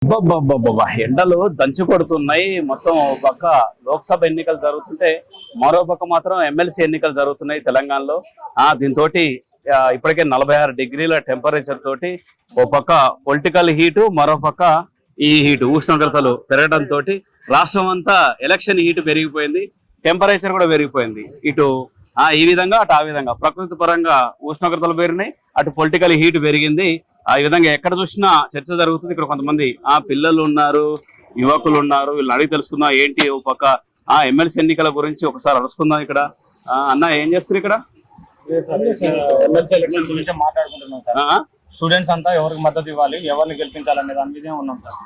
ఎండలు దంచి కొడుతున్నాయి. మొత్తం ఒక పక్క లోక్సభ ఎన్నికలు జరుగుతుంటే మరో పక్క మాత్రం ఎమ్మెల్సీ ఎన్నికలు జరుగుతున్నాయి తెలంగాణలో. దీంతో ఇప్పటికే 46 డిగ్రీల టెంపరేచర్ తోటి ఓ పక్క పొలిటికల్ హీటు, మరో పక్క ఈ హీటు ఉష్ణోగ్రతలు పెరగడంతో రాష్ట్రం అంతా ఎలక్షన్ హీటు పెరిగిపోయింది, టెంపరేచర్ కూడా పెరిగిపోయింది. ఇటు ఈ విధంగా అటు ఆ విధంగా ప్రకృతి పరంగా ఉష్ణోగ్రతలు పెరిగినాయి, అటు పొలిటికల్ హీట్ పెరిగింది. ఈ విధంగా ఎక్కడ చూసినా చర్చ జరుగుతుంది. ఇక్కడ కొంతమంది పిల్లలు ఉన్నారు, యువకులు ఉన్నారు. వీళ్ళని అడిగి తెలుసుకుందాం ఏంటి ఒక పక్క ఎమ్మెల్సీ ఎన్నికల గురించి ఒకసారి అడుచుకుందాం. ఇక్కడ అన్న ఏం చేస్తారు ఇక్కడ? మాట్లాడుకుంటున్నాం సార్. స్టూడెంట్స్ అంతా ఎవరికి మద్దతు ఇవ్వాలి, ఎవరిని గెలిపించాలనే దాని మీదే ఉన్నాం సార్.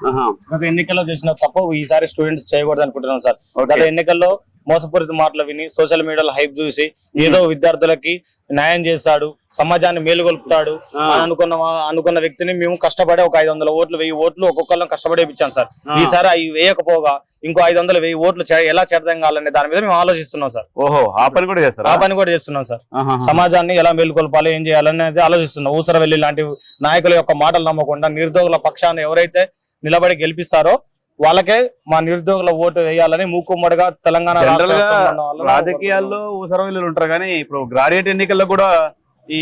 గత ఎన్నికల్లో చేసిన తప్పు ఈసారి స్టూడెంట్స్ చేయకూడదు అనుకుంటున్నాం సార్. గత ఎన్నికల్లో మోసపూరిత మాటలు విని సోషల్ మీడియాలో హైప్ చూసి ఏదో విద్యార్థులకి న్యాయం చేస్తాడు, సమాజాన్ని మేలుగొల్పుతాడు అనుకున్న వ్యక్తిని మేము కష్టపడే ఒక 500 ఓట్లు 1000 ఓట్లు ఒక్కొక్కళ్ళని కష్టపడేపించాం సార్. ఈసారి అవి వేయకపోగా ఇంకో 500 1000 ఓట్లు ఎలా చేద్దాం కావాలనే దాని మీద మేము ఆలోచిస్తున్నాం సార్. ఓహో, ఆ పని కూడా చేస్తున్నాం సార్. సమాజాన్ని ఎలా మేలుకొల్పాలి, ఏం చేయాలనేది ఆలోచిస్తున్నాం. ఊసరవెల్లి లాంటి నాయకుల యొక్క మాటలు నమ్మకుండా నిరుద్యోగుల పక్షాన్ని ఎవరైతే నిలబడి గెలిపిస్తారో వాళ్ళకే మా నిరుద్యోగుల ఓటు వేయాలని మూకుమ్మడిగా తెలంగాణ రాజకీయాల్లో ఊసరవెల్లు ఉంటారు. కానీ ఇప్పుడు గ్రాడ్యుయేట్ ఎన్నికల్లో కూడా ఈ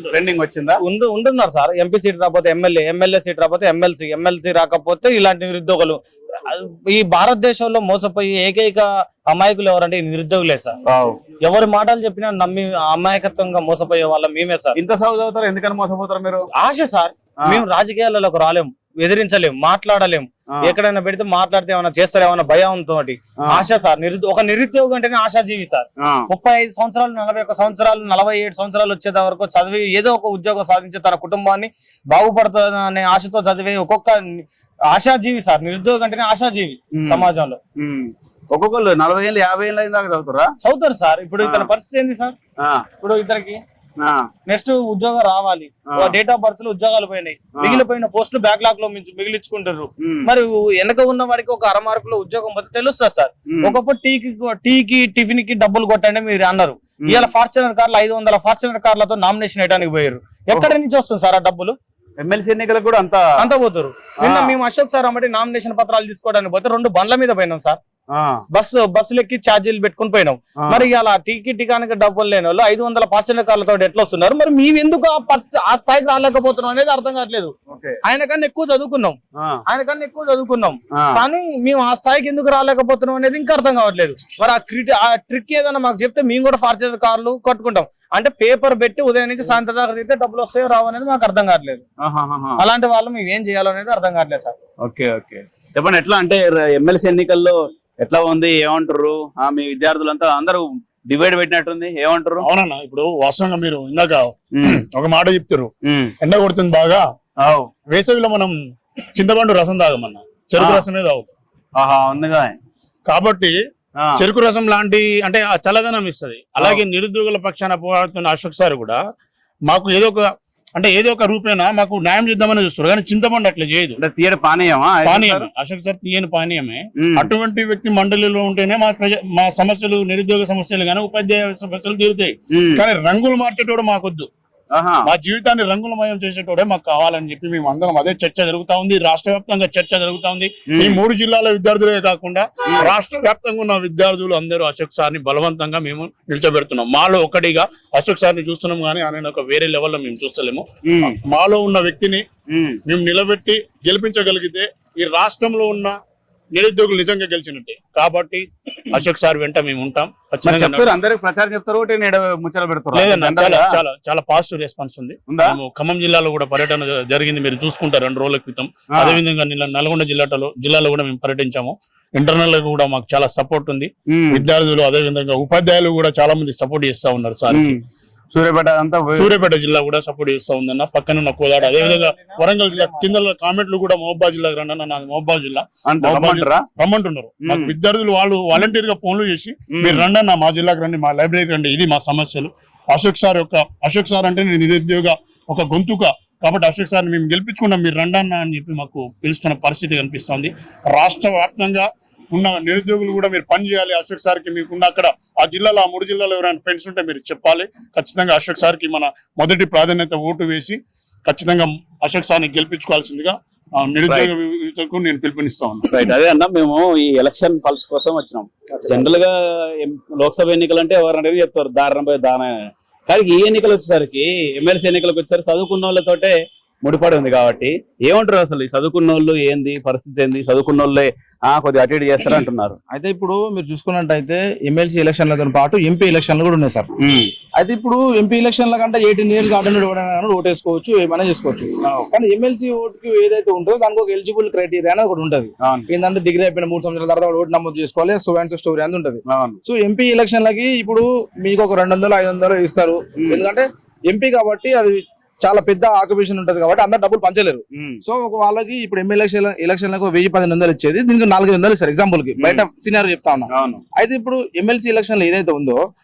ట్రెండింగ్ వచ్చిందా? ఉంటున్నారు సార్. ఎంపీ సీట్ రాకపోతే ఎమ్మెల్యే, ఎమ్మెల్యే సీట్ రాకపోతే ఎమ్మెల్సీ రాకపోతే ఇలాంటి నిరుద్యోగులు. ఈ భారతదేశంలో మోసపోయి ఏకైక అమాయకులు ఎవరంటే నిరుద్యోగులే సార్. ఎవరి మాటలు చెప్పినా నమ్మి అమాయకత్వంగా మోసపోయే వాళ్ళ మేమే సార్. ఇంత సౌజ్ అవుతారు, ఎందుకని మోసపోతారు మీరు? ఆశ సార్. మేము రాజకీయాలకు రాలేము, ఎదిరించలేం, మాట్లాడలేము. ఎక్కడైనా పెడితే మాట్లాడితే ఏమైనా చేస్తారు ఏమైనా భయంతో ఆశ సార్. ఒక నిరుద్యోగం అంటేనే ఆశాజీవి సార్. 35 సంవత్సరాలు 41 సంవత్సరాలు 47 సంవత్సరాలు వచ్చేంత వరకు చదివి ఏదో ఒక ఉద్యోగం సాధించి తన కుటుంబాన్ని బాగుపడుతుందనే ఆశతో చదివే ఒక్కొక్క ఆశాజీవి సార్. నిరుద్యోగం అంటేనే ఆశాజీవి సమాజంలో. ఒక్కొక్కరు 40 ఏళ్ళు 50 ఏళ్ళు అయిన దాకా చదువుతారు సార్. ఇప్పుడు ఇతని పరిస్థితి ఏంది సార్? ఇప్పుడు ఇతనికి నెక్స్ట్ ఉద్యోగం రావాలి, డేట్ ఆఫ్ బర్త్ లో ఉద్యోగాలు పోయినాయి, మిగిలిపోయిన పోస్టులు బ్యాక్లాగ్ లో మిగిలించుకుంటారు. మరి వెనక ఉన్న వాడికి ఒక 6 మార్కులో ఉద్యోగం పోతే తెలుస్తుంది సార్. ఒకప్పుడు టీకి టిఫిన్ కి డబ్బులు కొట్టండి మీరు అన్నారు. ఇవాళ ఫార్చునర్ కార్లు 500 ఫార్చునర్ కార్లతో నామినేషన్ వేయడానికి పోయారు. ఎక్కడి నుంచి వస్తుంది సార్ ఆ డబ్బులు? ఎమ్మెల్సీ ఎన్నికలకు కూడా అంత పోతారు. నిన్న మేము అశోక్ సార్ అమ్మటి నామినేషన్ పత్రాలు తీసుకోవడానికి పోతే 2 బండ్ల మీద పోయినాం సార్. బస్సులు ఎక్కి ఛార్జీలు పెట్టుకుని పోయినాం. మరి ఇలా టికానికి డబ్బులు లేని వాళ్ళు 500 ఫార్చునర్ కార్లతో ఎట్లా వస్తున్నారు? మరి మేము ఎందుకు ఆ స్థాయికి రాలేకపోతున్నాం అనేది అర్థం కావట్లేదు. ఆయన కన్నా ఎక్కువ చదువుకున్నాం కానీ మేము ఆ స్థాయికి ఎందుకు రాలేకపోతున్నాం అనేది ఇంకా అర్థం కావట్లేదు. మరి ఆ ట్రిక్ ఏదైనా మాకు చెప్తే మేము కూడా ఫార్చునర్ కార్లు కట్టుకుంటాం. అంటే పేపర్ పెట్టి ఉదయం నుంచి సాయంత్రం దాకా తీస్తే డబ్బులు వస్తాయో రావు అనేది మాకు అర్థం కావట్లేదు. అలాంటి వాళ్ళు మేము ఏం చేయాలో అనేది అర్థం కావట్లేదు సార్. ఓకే చెప్పండి, ఎట్లా అంటే ఎమ్మెల్సీ ఎన్నికల్లో ఎట్లా ఉంది, ఏమంటారు? మీ విద్యార్థులంతా అందరూ డిబేట్ పెట్టినట్టుంది, ఏమంటారు? అవునన్నా, ఇప్పుడు వాస్తవంగా మీరు ఇందాక ఒక మాట చెప్తారు, ఎండ కొడుతుంది బాగా, వేసవిలో మనం చింతపండు రసం తాగమన్నా, చెరుకు రసమే తాగుతాం. కాబట్టి చెరుకు రసం లాంటి అంటే ఆ చల్లదనం ఇస్తుంది. అలాగే నిరుద్యోగుల పక్షాన పోరాడుతున్న అశోక్ సార్ కూడా మాకు ఏదో ఒక రూపేనా మాకు న్యాయం చేద్దామని చూస్తారు. కానీ చింతపండు అట్లా చేయదు. తీయని పానీయమే అశోక్ సార్, తీయని పానీయమే. అటువంటి వ్యక్తి మండలిలో ఉంటేనే మా సమస్యలు, నిరుద్యోగ సమస్యలు కానీ ఉపాధ్యాయ సమస్యలు తీరుతాయి. కానీ రంగులు మార్చేటోడు మాకొద్దు. మా జీవితాన్ని రంగులమయం చేసేటోడే మాకు కావాలని చెప్పి మేము అందరం అదే చర్చ జరుగుతా ఉంది. రాష్ట్ర వ్యాప్తంగా చర్చ జరుగుతా ఉంది. ఈ 3 జిల్లాల విద్యార్థులే కాకుండా రాష్ట్ర వ్యాప్తంగా ఉన్న విద్యార్థులు అందరూ అశోక్ సార్ని బలవంతంగా మేము నిలిచబెడుతున్నాం. మాలో ఒకటిగా అశోక్ సార్ని చూస్తున్నాం కానీ ఆయన ఒక వేరే లెవెల్లో మేము చూస్తలేము. మాలో ఉన్న వ్యక్తిని మేము నిలబెట్టి గెలిపించగలిగితే ఈ రాష్ట్రంలో ఉన్న నిరుద్యోగులు నిజంగా గెలిచినట్టే. కాబట్టి అశోక్ సార్ వెంట మేము ఉంటాం. ప్రచారం చెప్తారు, చాలా పాజిటివ్ రెస్పాన్స్ ఉంది. ఖమ్మం జిల్లాలో కూడా పర్యటన జరిగింది, మీరు చూసుకుంటారు 2 రోజుల క్రితం. అదేవిధంగా నల్గొండ జిల్లాలో కూడా మేము పర్యటించాము. ఇంటర్నల్ గా కూడా మాకు చాలా సపోర్ట్ ఉంది. విద్యార్థులు అదేవిధంగా ఉపాధ్యాయులు కూడా చాలా మంది సపోర్ట్ చేస్తా ఉన్నారు సార్. సూర్యాపేట జిల్లా కూడా సపోర్ట్ చేస్తా ఉందన్న, పక్కన ఉన్న కోదాడ. అదేవిధంగా వరంగల్ జిల్లా కింద కామెంట్లు కూడా మహబూబాద్ జిల్లాకు రండి అన్న, మహబూబాద్ జిల్లా రమ్మంటున్నారు. మాకు విద్యార్థులు వాళ్ళు వాలంటీర్ గా ఫోన్లు చేసి మీరు రండి అన్న, మా జిల్లాకు రండి, మా లైబ్రరీకి రండి, ఇది మా సమస్యలు. అశోక్ సార్ అంటే నిరుద్యోగ ఒక గొంతుక. కాబట్టి అశోక్ సార్ని మేము గెలిపించుకున్నాం, మీరు రండి అన్న అని చెప్పి మాకు పిలుస్తున్న పరిస్థితి కనిపిస్తోంది. రాష్ట్ర వ్యాప్తంగా ఉన్న నిరుద్యోగులు కూడా మీరు పని చేయాలి అశోక్ సార్కి. మీకున్న అక్కడ ఆ జిల్లాలో, ఆ 3 జిల్లాలో ఎవరైనా ఫ్రెండ్స్ ఉంటే మీరు చెప్పాలి. ఖచ్చితంగా అశోక్ సార్కి మన మొదటి ప్రాధాన్యత ఓటు వేసి ఖచ్చితంగా అశోక్ సార్ని గెలిపించుకోవాల్సిందిగా నిరుద్యోగ యువతకు నేను పిలుపునిస్తా ఉన్నాను. రైట్, అదే అన్న మేము ఈ ఎలక్షన్ పల్స్ కోసం వచ్చినాం. జనరల్ గా లోక్సభ ఎన్నికలు అంటే ఎవరు చెప్తారు దారుణ పోయి దాన, కానీ ఈ ఎన్నికలు వచ్చేసరికి ఎమ్మెల్సీ ఎన్నికలకు వచ్చేసరికి చదువుకున్న వాళ్ళతోటే ముడిపడి ఉంది కాబట్టి ఏమంటారు అసలు ఈ చదువుకున్న వాళ్ళు ఏంది పరిస్థితి ఏంది, చదువుకున్న వాళ్ళే కొద్దిగా అటు ఇటు చేస్తారు అంటున్నారు. అయితే ఇప్పుడు మీరు చూసుకున్నట్టయితే ఎమ్మెల్సీ ఎలక్షన్లతో పాటు ఎంపీ ఎలక్షన్లు కూడా ఉన్నాయి సార్. అయితే ఇప్పుడు ఎంపీ ఎలక్షన్ల కంటే 18 years ఆటోమేటిక్ ఓటు వేసుకోవచ్చు, ఏమైనా చేసుకోవచ్చు. కానీ ఎమ్మెల్సీ ఓటుకి ఏదైతే ఉంటుందో దానికి ఒక ఎలిజిబుల్ క్రైటీరియా అనేది ఒకటి ఉంటుంది. ఏంటంటే డిగ్రీ అయిపోయిన 3 సంవత్సరాల తర్వాత ఓటు నమోదు చేసుకోవాలి, సో అండ్ సో స్టోరీ అనేది ఉంటుంది. సో ఎంపీ ఎలక్షన్లకి ఇప్పుడు మీకు ఒక 200-500 ఇస్తారు. ఎందుకంటే ఎంపీ కాబట్టి అది చాలా పెద్ద ఆక్యుపేషన్ ఉంటది కాబట్టి అందరు డబ్బులు పంచలేరు. సో ఒక వాళ్ళకి ఇప్పుడు ఎమ్మెల్యే ఎలక్షన్లకు 1000-1500 ఇచ్చేది దీనికి 400 ఇస్తారు. ఎగ్జాంపుల్ కి బయట సీనియర్ చెప్తా ఉన్నా. అయితే ఇప్పుడు ఎమ్మెల్సీ ఎలక్షన్ ఏదైతే ఉందో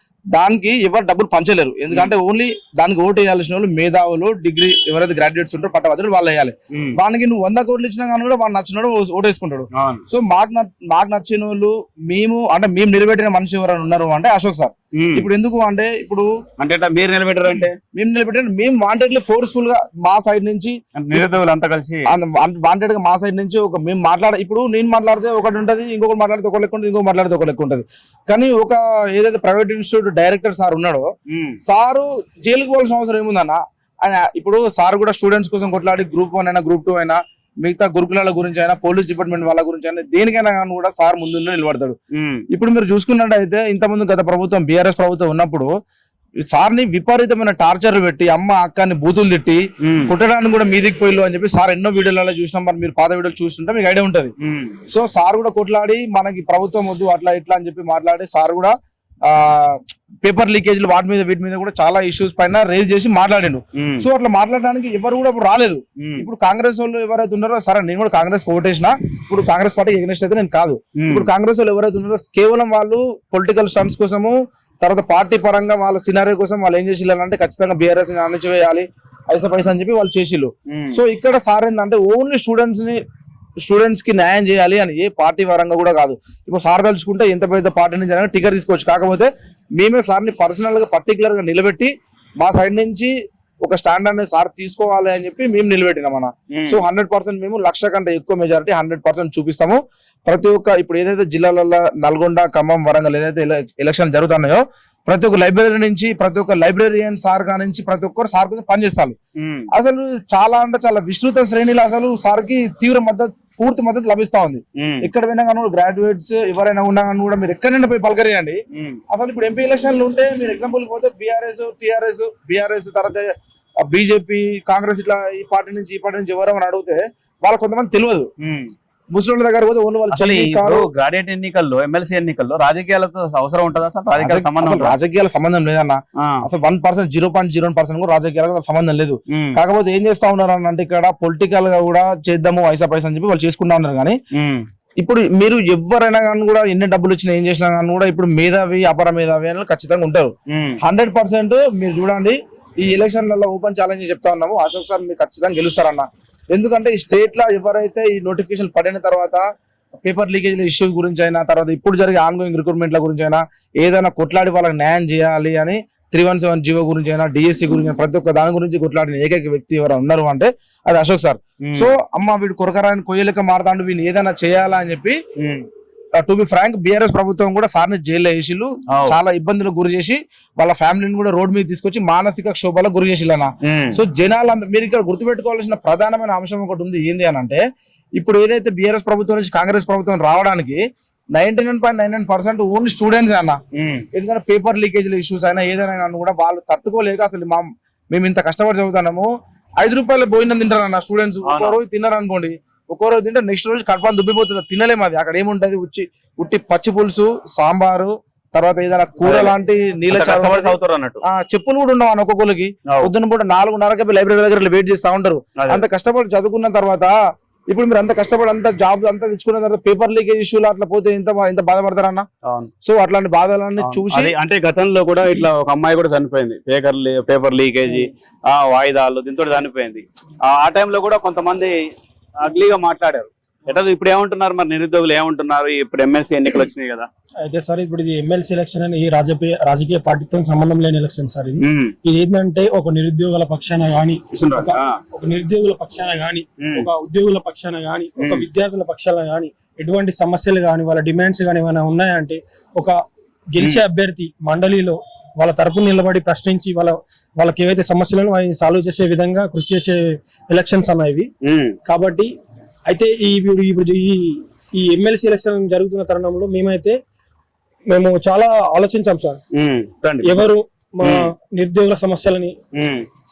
దానికి ఎవరు డబ్బులు పంచలేరు. ఎందుకంటే ఓన్లీ దానికి ఓటు వేయాల్సిన వాళ్ళు మేధావులు, డిగ్రీ ఎవరైతే గ్రాడ్యుయేట్స్ ఉంటారో పట్టభద్రులు వాళ్ళు వేయాలి. వానికి నువ్వు 100 కోట్లు ఇచ్చినా కానీ కూడా వాడు నచ్చినోడు ఓటు వేసుకుంటాడు. సో మాకు నచ్చిన వాళ్ళు మేము నిలబెట్టిన మనిషి ఎవరైనా ఉన్నారు అంటే అశోక్ సార్. ఇప్పుడు ఎందుకు అంటే ఇప్పుడు మీరు నిలబెట్టారు అంటే మేము వాంటెడ్లీ ఫోర్స్ఫుల్ గా మా సైడ్ నుంచి అంతా కలిసి వాంటెడ్ గా మా సైడ్ నుంచి ఒక మేము ఇప్పుడు నేను మాట్లాడితే ఒకటి ఉంటది, ఇంకొకటి మాట్లాడితే ఒక లెక్క ఉంటుంది, ఇంకొకటి మాట్లాడితే ఒక లెక్క ఉంటది. కానీ ఒక ఏదైతే ప్రైవేట్ ఇన్స్టిట్యూట్ డైరెక్టర్ సార్ ఉన్నాడో సారు జైలుకి పోవాల్సిన అవసరం ఏముందన్న. ఆయన ఇప్పుడు సార్ కూడా స్టూడెంట్స్ కోసం కొట్లాడి గ్రూప్ 1 అయినా గ్రూప్ 2 అయినా మిగతా గురుకులాల గురించి అయినా పోలీస్ డిపార్ట్మెంట్ వాళ్ళ గురించి అయినా దేనికైనా కానీ కూడా సార్ ముందు నిలబడతాడు. ఇప్పుడు మీరు చూసుకున్నట్టయితే ఇంతకుముందు గత ప్రభుత్వం బీఆర్ఎస్ ప్రభుత్వం ఉన్నప్పుడు సార్ని విపరీతమైన టార్చర్ పెట్టి అమ్మ అక్కని బూతులు తిట్టి కుట్టడానికి కూడా మీదికి పోయిల్లు అని చెప్పి సార్ ఎన్నో వీడియోలలో చూసినాం. మరి మీరు పాత వీడియోలు చూస్తుంటే మీకు ఐడియా ఉంటది. సో సార్ కూడా కొట్లాడి మనకి ప్రభుత్వం వద్దు అట్లా ఇట్లా అని చెప్పి మాట్లాడి సార్ కూడా పేపర్ లీకేజ్లు వీటి మీద కూడా చాలా ఇష్యూస్ పైన రేజ్ చేసి మాట్లాడిండు. సో అట్లా మాట్లాడడానికి ఎవరు కూడా ఇప్పుడు రాలేదు. ఇప్పుడు కాంగ్రెస్ వాళ్ళు ఎవరైతే ఉన్నారో సరే నేను కూడా కాంగ్రెస్ ఓటేసిన, ఇప్పుడు కాంగ్రెస్ పార్టీ ఎగ్నెస్ట్ అయితే నేను కాదు. ఇప్పుడు కాంగ్రెస్ వాళ్ళు ఎవరైతే ఉన్నారో కేవలం వాళ్ళు పొలిటికల్ స్టంట్స్ కోసము తర్వాత పార్టీ పరంగా వాళ్ళ సినారియో కోసం వాళ్ళు ఏం చేసిల్లంటే ఖచ్చితంగా బీఆర్ఎస్ అణచివేయాలి పైసా అని చెప్పి వాళ్ళు చేసిల్లు. సో ఇక్కడ సార్ ఏంటంటే ఓన్లీ స్టూడెంట్స్ కి న్యాయం చేయాలి అని ఏ పార్టీ పరంగా కూడా కాదు. ఇప్పుడు సార్ తలుచుకుంటే ఎంత పెద్ద పార్టీ నుంచి అయినా టికెట్ తీసుకోవచ్చు. కాకపోతే మేమే సార్ని పర్సనల్ గా పర్టికులర్ గా నిలబెట్టి మా సైడ్ నుంచి ఒక స్టాండ్ అనేది సార్ తీసుకోవాలి అని చెప్పి మేము నిలబెట్టినాం అన్న. సో 100% మేము 1,00,000 కంటే ఎక్కువ మెజారిటీ 100% చూపిస్తాము. ప్రతి ఒక్క ఇప్పుడు ఏదైతే జిల్లాలలో నల్గొండ, ఖమ్మం, వరంగల్ ఏదైతే ఎలక్షన్ జరుగుతున్నాయో ప్రతి ఒక్క లైబ్రరీ నుంచి ప్రతి ఒక్క లైబ్రరీయన్ సార్ నుంచి ప్రతి ఒక్కరు సార్ కోసం పనిచేస్తారు. అసలు చాలా అంటే చాలా విస్తృత శ్రేణిలో అసలు సార్ కి పూర్తి మద్దతు లభిస్తా ఉంది. ఎక్కడ పోయినా కానీ గ్రాడ్యుయేట్స్ ఎవరైనా ఉన్నా కానీ కూడా మీరు ఎక్కడైనా పోయి పలకరియండి. అసలు ఇప్పుడు ఎంపీ ఎలక్షన్లు ఉంటే మీరు ఎగ్జాంపుల్ పోతే బీఆర్ఎస్ తర్వాత బీజేపీ, కాంగ్రెస్ ఇట్లా ఈ పార్టీ నుంచి ఎవరైనా అడిగితే వాళ్ళకి కొంతమంది తెలియదు. ముస్లింల దగ్గర పోతే ఓన్లీ వాళ్ళు గ్రాడ్యుయేట్ ఎన్నికల్లో ఎమ్మెల్సీ ఎన్నికల్లో రాజకీయాలతో అవసరం ఉంటుందా సార్? రాజకీయాల సంబంధం లేదన్న. అసలు 1%, 0.01% కూడా రాజకీయాలకు సంబంధం లేదు. కాకపోతే ఏం చేస్తా ఉన్నారు అంటే ఇక్కడ పొలిటికల్ గా కూడా చేద్దాము పైసా అని చెప్పి వాళ్ళు చేసుకుంటా ఉన్నారు. కానీ ఇప్పుడు మీరు ఎవరైనా కానీ కూడా ఎన్ని డబ్బులు ఇచ్చినా ఏం చేసినా కానీ కూడా ఇప్పుడు మేధావి అపర మేధావి అని ఖచ్చితంగా ఉంటారు. 100% మీరు చూడండి ఈ ఎలక్షన్లలో ఓపెన్ ఛాలెంజ్ చెప్తా ఉన్నాము. అశోక్ సార్ మీరు ఖచ్చితంగా గెలుస్తారన్న. ఎందుకంటే ఈ స్టేట్ లో ఎవరైతే ఈ నోటిఫికేషన్ పడిన తర్వాత పేపర్ లీకేజ్ ఇష్యూ గురించి అయినా తర్వాత ఇప్పుడు జరిగే ఆన్గోయింగ్ రిక్రూట్మెంట్ల గురించి అయినా ఏదైనా కొట్లాడి వాళ్ళకి న్యాయం చేయాలి అని 317 జీవో గురించి అయినా డిఎస్సి గురించి ప్రతి ఒక్క దాని గురించి కొట్లాడిన ఏకైక వ్యక్తి ఎవరు ఉన్నారు అంటే అది అశోక్ సార్. సో అమ్మ వీడు కొరకరాని కొయ్యలక మారతాండు వీళ్ళు ఏదైనా చేయాలా అని చెప్పి టు బి ఫ్రాంక్ బీఆర్ఎస్ ప్రభుత్వం కూడా సార్ని జైల్లో వేసిళ్ళు, చాలా ఇబ్బందులకు గురి చేసి వాళ్ళ ఫ్యామిలీని కూడా రోడ్ మీద తీసుకొచ్చి మానసిక క్షోభలకు గురి చేసిల్లన్న. సో జనాలంతా మీరు ఇక్కడ గుర్తుపెట్టుకోవాల్సిన ప్రధానమైన అంశం ఒకటి ఉంది. ఏంది అని అంటే ఇప్పుడు ఏదైతే బీఆర్ఎస్ ప్రభుత్వం నుంచి కాంగ్రెస్ ప్రభుత్వం రావడానికి 99.99% ఓన్లీ స్టూడెంట్స్ అన్న. ఎందుకంటే పేపర్ లీకేజ్ల ఇష్యూస్ అయినా ఏదైనా కానీ కూడా వాళ్ళు తట్టుకోలేక అసలు మేము ఇంత కష్టపడి చదువుతాము 5 రూపాయల భోజనం తింటారన్న స్టూడెంట్స్. ఒక్కో రోజు తిన్నారు అనుకోండి, ఒక్కో రోజు తింటే నెక్స్ట్ రోజు కడపని దుబ్బిపోతుంది, తినలేము. అది అక్కడ ఏముంటది ఉట్టి పచ్చి పులుసు, సాంబారు, తర్వాత ఏదైనా కూర లాంటి నీళ్ళ చెప్పులు కూడా ఉండవు అన్న ఒక్కొక్కరికి. పొద్దున్న పూట 4:30 లైబ్రరీ దగ్గర వెయిట్ చేస్తా ఉంటారు. అంత కష్టపడి చదువుకున్న తర్వాత ఇప్పుడు మీరు అంత కష్టపడి అంత జాబ్ అంతా తెచ్చుకున్న తర్వాత పేపర్ లీకేజ్ ఇష్యూలు అట్లా పోతే ఎంత బాధపడతారన్న. సో అట్లాంటి బాధలన్నీ చూసి అంటే గతంలో కూడా ఇట్లా ఒక అమ్మాయి కూడా చనిపోయింది పేపర్ లీకేజీ వాయిదాలు దీంతో చనిపోయింది. ఆ టైంలో కూడా కొంతమంది అగ్లీగా మాట్లాడారు. ఎట్లా ఇప్పుడు ఏమంటున్నారు మరి నిరుద్యోగులు ఏమంటున్నారు? ఇప్పుడు ఎమ్మెల్సీ ఎన్నికలు వచ్చినాయి కదా. అయితే సార్ ఇప్పుడు ఇది ఎమ్మెల్సీ ఎలక్షన్ అని ఈ రాజకీయ పార్టీతో సంబంధం లేని ఎలక్షన్ సార్ ఇది. ఇది ఏంటంటే ఒక నిరుద్యోగుల పక్షాన గాని, ఒక నిరుద్యోగుల పక్షాన గాని, ఒక ఉద్యోగుల పక్షాన గాని, ఒక విద్యార్థుల పక్షాన గాని ఎటువంటి సమస్యలు గాని, వాళ్ళ డిమాండ్స్ గాని ఏమైనా ఉన్నాయంటే ఒక గెలిచే అభ్యర్థి మండలిలో వాళ్ళ తరపున నిలబడి ప్రశ్నించి వాళ్ళకి ఏవైతే సమస్యలను వాటిని సాల్వ్ చేసే విధంగా కృషి చేసే ఎలక్షన్స్ అన్నవి. కాబట్టి అయితే ఇప్పుడు ఈ ఎమ్మెల్సీ ఎలక్షన్ జరుగుతున్న తరుణంలో మేము చాలా ఆలోచించాం సార్. ఎవరు మా నిరుద్యోగుల సమస్యలని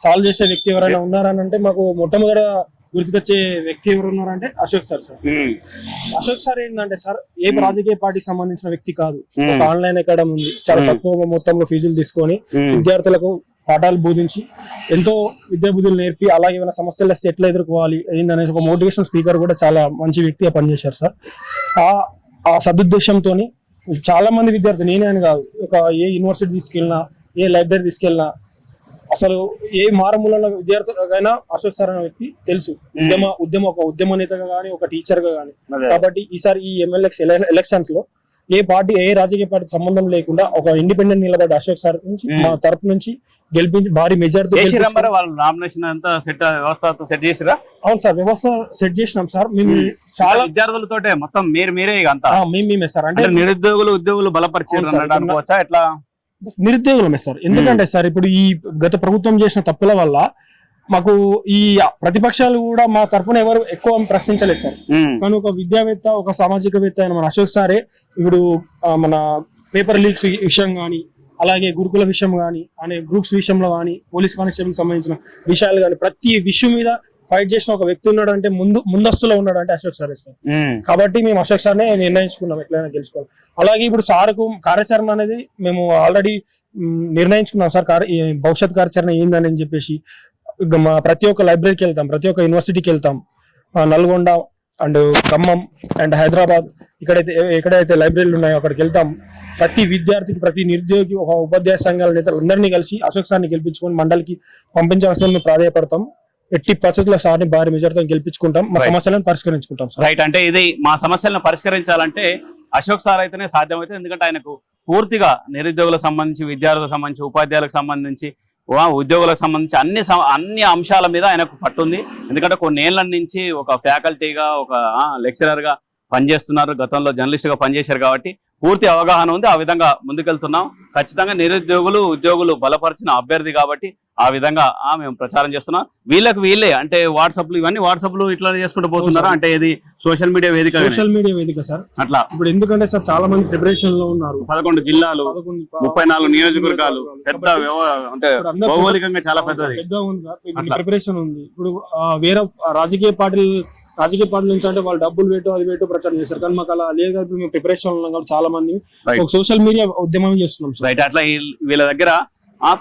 సాల్వ్ చేసే వ్యక్తి ఎవరైనా ఉన్నారని అంటే మాకు మొట్టమొదట గుర్తుకొచ్చే వ్యక్తి ఎవరు ఉన్నారంటే అశోక్ సార్. అశోక్ సార్ ఏంటంటే సార్ ఏ రాజకీయ పార్టీకి సంబంధించిన వ్యక్తి కాదు. ఒక ఆన్లైన్ అకాడమీ ఉంది, చాలా తక్కువ మొత్తంలో ఫీజులు తీసుకొని విద్యార్థులకు పాఠాలు బోధించి ఎంతో విద్యాబుద్ధులు నేర్పి అలాగే ఏమైనా సమస్యలు వస్తే ఎట్లా ఎదుర్కోవాలి ఏందనేసి ఒక మోటివేషన్ స్పీకర్ కూడా చాలా మంచి వ్యక్తిగా పనిచేశారు సార్. ఆ సదుద్దేశంతో చాలా మంది విద్యార్థులు, నేనే అని కాదు, ఒక ఏ యూనివర్సిటీ తీసుకెళ్ళినా, ఏ లైబ్రరీ తీసుకెళ్ళినా, అసలు ఏ మారుమూల విద్యార్థులకైనా అశోక్ సార్ అనే వ్యక్తి తెలుసు. ఒక ఉద్యమ నేతగా గానీ, ఒక టీచర్ గా గానీ. కాబట్టి ఈసారి ఈ ఎలక్షన్స్ లో ఏ పార్టీ, ఏ రాజకీయ పార్టీ సంబంధం లేకుండా ఒక ఇండిపెండెంట్ నిలబడ్డ అశోక్ సార్ నుంచి మా తరపు నుంచి గెలిపించి భారీ మెజారిటీ. అవును సార్, వ్యవస్థ సెట్ చేసినాం సార్. మేము చాలా విద్యార్థులతోటే మొత్తం మీరే మేమే సార్. అంటే ఉద్యోగులు బలపరిచారు ఎట్లా? నిరుద్యోగులమే సార్. ఎందుకంటే సార్ ఇప్పుడు ఈ గత ప్రభుత్వం చేసిన తప్పుల వల్ల మాకు ఈ ప్రతిపక్షాలు కూడా మా తరఫున ఎవరు ఎక్కువ ప్రశ్నించలేదు సార్. కానీ ఒక విద్యావేత్త, ఒక సామాజికవేత్త అయిన మన అశోక్ సారే ఇప్పుడు మన పేపర్ లీక్స్ విషయం కానీ, అలాగే గురుకుల విషయం కానీ, అనే గ్రూప్స్ విషయంలో కానీ, పోలీస్ కానిస్టేబుల్ సంబంధించిన విషయాలు కానీ ప్రతి విషయం మీద ఫైట్ చేసిన ఒక వ్యక్తి ఉన్నాడు అంటే ముందస్తులో ఉన్నాడు అంటే అశోక్ సారే సార్. కాబట్టి మేము అశోక్ సార్నే నిర్ణయించుకున్నాం ఎట్లయినా గెలుచుకోవాలి. అలాగే ఇప్పుడు సార్కు కార్యాచరణ అనేది మేము ఆల్రెడీ నిర్ణయించుకున్నాం సార్. భవిష్యత్ కార్యాచరణ ఏందని చెప్పేసి ప్రతి ఒక్క లైబ్రరీకి వెళ్తాం, ప్రతి ఒక్క యూనివర్సిటీకి వెళ్తాం. నల్గొండ అండ్ ఖమ్మం అండ్ హైదరాబాద్ ఎక్కడైతే లైబ్రరీలు ఉన్నాయో అక్కడికి వెళ్తాం. ప్రతి విద్యార్థికి, ప్రతి నిరుద్యోగి, ఒక ఉపాధ్యాయ సంఘాల నేతలు అందరినీ కలిసి అశోక్ సార్ని గెలిపించుకొని మండలికి పంపించాల్సిన ప్రాధాయపడతాం. ఎట్టి పరిస్థితుల్లో సార్ని భారీ మెజార్టీతో గెలిపించుకుంటాం, మా సమస్యలను పరిష్కరించుకుంటాం. రైట్. అంటే ఇది మా సమస్యలను పరిష్కరించాలంటే అశోక్ సార్ అయితేనే సాధ్యమైతే. ఎందుకంటే ఆయనకు పూర్తిగా నిరుద్యోగులకు సంబంధించి, విద్యార్థులకు సంబంధించి, ఉపాధ్యాయులకు సంబంధించి, ఉద్యోగులకు సంబంధించి అన్ని అంశాల మీద ఆయనకు పట్టుంది. ఎందుకంటే కొన్నేళ్ల నుంచి ఒక ఫ్యాకల్టీగా, ఒక లెక్చరర్ గా పనిచేస్తున్నారు, గతంలో జర్నలిస్ట్ గా పనిచేశారు కాబట్టి పూర్తి అవగాహన ఉంది. ఆ విధంగా ముందుకెళ్తున్నాం. ఖచ్చితంగా ఉద్యోగులు బలపరిచిన అభ్యర్థి కాబట్టి ఆ విధంగా మేము ప్రచారం చేస్తున్నాం. వీళ్ళే అంటే వాట్సాప్లు ఇట్లా చేసుకుంటూ పోతున్నారు. అంటే ఇది సోషల్ మీడియా వేదిక సార్. అట్లా ఇప్పుడు ఎందుకంటే సార్ చాలా మంది ప్రిపరేషన్ లో ఉన్నారు. 11 జిల్లాలు, 34 నియోజకవర్గాలు, పెద్ద అంటే భౌగోళికంగా చాలా పెద్దగా ఉంది. ప్రిపరేషన్ ఉంది. ఇప్పుడు వేరే రాజకీయ పార్టీల నుంచి అంటే వాళ్ళు డబ్బులు పెట్టు ప్రచారం చేస్తారు. కానీ మాకు అలా లేదు కాబట్టి మేము ప్రిపరేషన్ ఉన్నాం కాబట్టి చాలా మంది సోషల్ మీడియా ఉద్యమం చేస్తున్నాం సార్. రైట్. అట్లా వీళ్ళ దగ్గర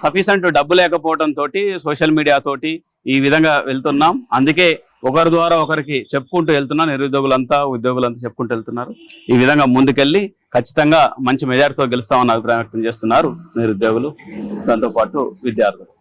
సఫిషియంట్ డబ్బు లేకపోవడం తోటి సోషల్ మీడియా తోటి ఈ విధంగా వెళ్తున్నాం. అందుకే ఒకరి ద్వారా ఒకరికి చెప్పుకుంటూ వెళ్తున్నాం. నిరుద్యోగులంతా, ఉద్యోగులంతా చెప్పుకుంటూ వెళ్తున్నారు. ఈ విధంగా ముందుకెళ్లి ఖచ్చితంగా మంచి మెజారిటీతో గెలుస్తామన్న అభిప్రాయం వ్యక్తం చేస్తున్నారు నిరుద్యోగులు, దాంతో పాటు విద్యార్థులు.